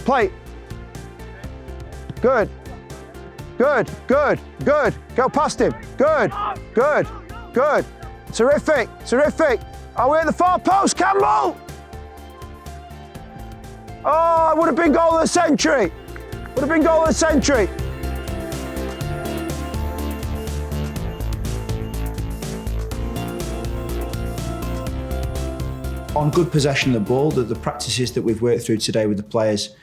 play. Good. Good, good, good. Go past him. Good, good, good. Terrific, terrific. Are we at the far post, Campbell? Oh, it would have been goal of the century. Would have been goal of the century. On good possession of the ball, the practices that we've worked through today with the players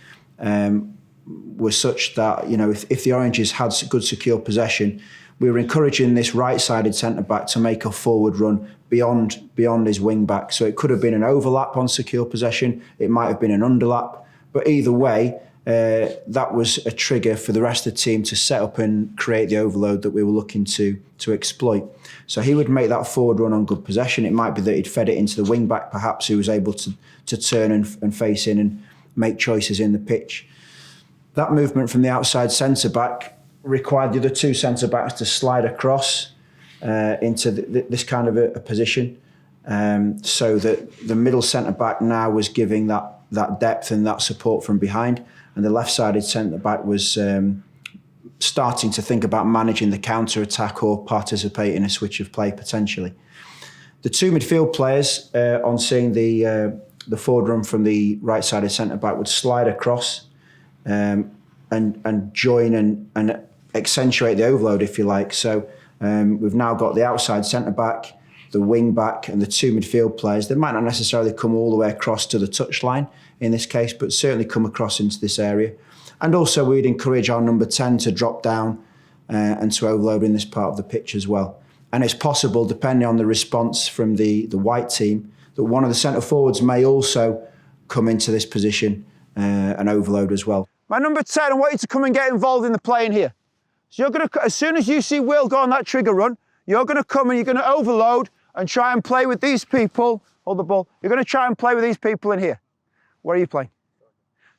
were such that, you know, if the Oranges had good secure possession, we were encouraging this right-sided centre-back to make a forward run beyond his wing-back. So it could have been an overlap on secure possession, it might have been an underlap, but either way, that was a trigger for the rest of the team to set up and create the overload that we were looking to exploit. So he would make that forward run on good possession. It might be that he'd fed it into the wing-back, perhaps, who was able to turn and face in and make choices in the pitch. That movement from the outside centre-back required the other two centre-backs to slide across into this kind of a position, so that the middle centre-back now was giving that depth and that support from behind, and the left-sided centre-back was starting to think about managing the counter-attack or participate in a switch of play potentially. The two midfield players, on seeing the forward run from the right-sided centre-back, would slide across and join and accentuate the overload, if you like. So we've now got the outside centre-back, the wing-back and the two midfield players. They might not necessarily come all the way across to the touchline in this case, but certainly come across into this area. And also we'd encourage our number 10 to drop down and to overload in this part of the pitch as well. And it's possible, depending on the response from the white team, that one of the centre forwards may also come into this position and overload as well. My number 10, I want you to come and get involved in the play in here. So you're going to, as soon as you see Will go on that trigger run, you're going to come and you're going to overload and try and play with these people. Hold the ball. You're going to try and play with these people in here. Where are you playing?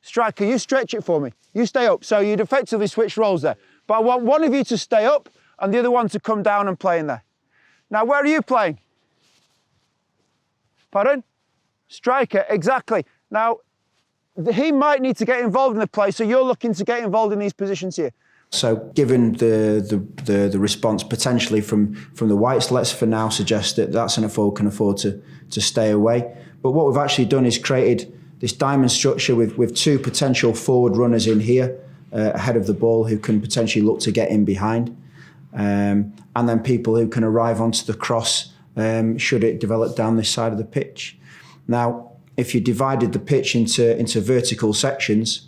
Striker, you stretch it for me. You stay up. So you'd effectively switch roles there. But I want one of you to stay up and the other one to come down and play in there. Now, where are you playing? Pardon? Striker, exactly. Now, he might need to get involved in the play, so you're looking to get involved in these positions here. So given the response potentially from the whites, let's for now suggest that centre forward can afford to stay away. But what we've actually done is created this diamond structure with two potential forward runners in here ahead of the ball who can potentially look to get in behind. And then people who can arrive onto the cross should it develop down this side of the pitch. Now, if you divided the pitch into vertical sections,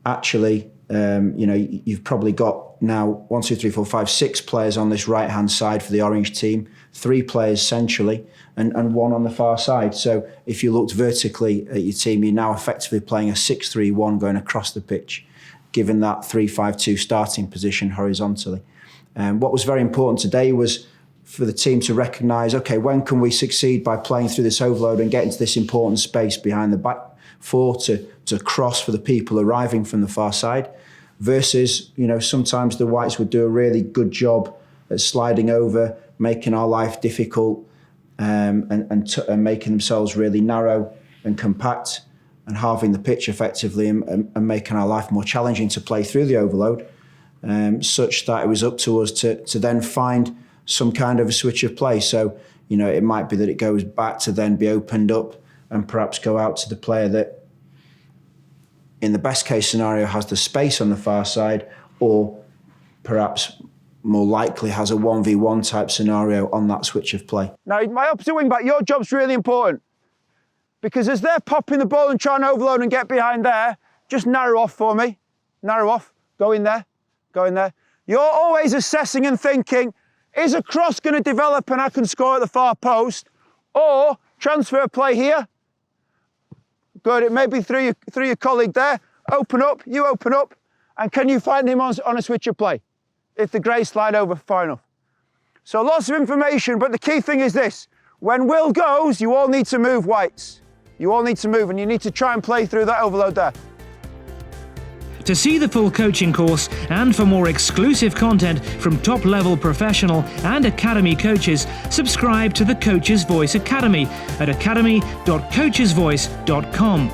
actually, you've probably got now 1, 2, 3, 4, 5, 6 players on this right-hand side for the Orange team, 3 players centrally, and 1 on the far side. So if you looked vertically at your team, you're now effectively playing a 6-3-1 going across the pitch, given that 3-5-2 starting position horizontally. What was very important today was for the team to recognise, okay, when can we succeed by playing through this overload and get into this important space behind the back four to cross for the people arriving from the far side, versus, sometimes the whites would do a really good job at sliding over, making our life difficult and making themselves really narrow and compact and halving the pitch effectively and making our life more challenging to play through the overload, such that it was up to us to then find some kind of a switch of play. So, it might be that it goes back to then be opened up and perhaps go out to the player that, in the best case scenario, has the space on the far side, or perhaps more likely has a 1v1 type scenario on that switch of play. Now, my opposite wing back, your job's really important, because as they're popping the ball and trying to overload and get behind there, just narrow off for me. Narrow off. Go in there. Go in there. You're always assessing and thinking, is a cross going to develop and I can score at the far post, or transfer play here? Good, it may be through your colleague there. Open up, you open up, and can you find him on a switch of play if the Greys slide over far enough? So lots of information, but the key thing is this. When Will goes, you all need to move, whites. You all need to move, and you need to try and play through that overload there. To see the full coaching course and for more exclusive content from top-level professional and academy coaches, subscribe to the Coach's Voice Academy at academy.coachesvoice.com.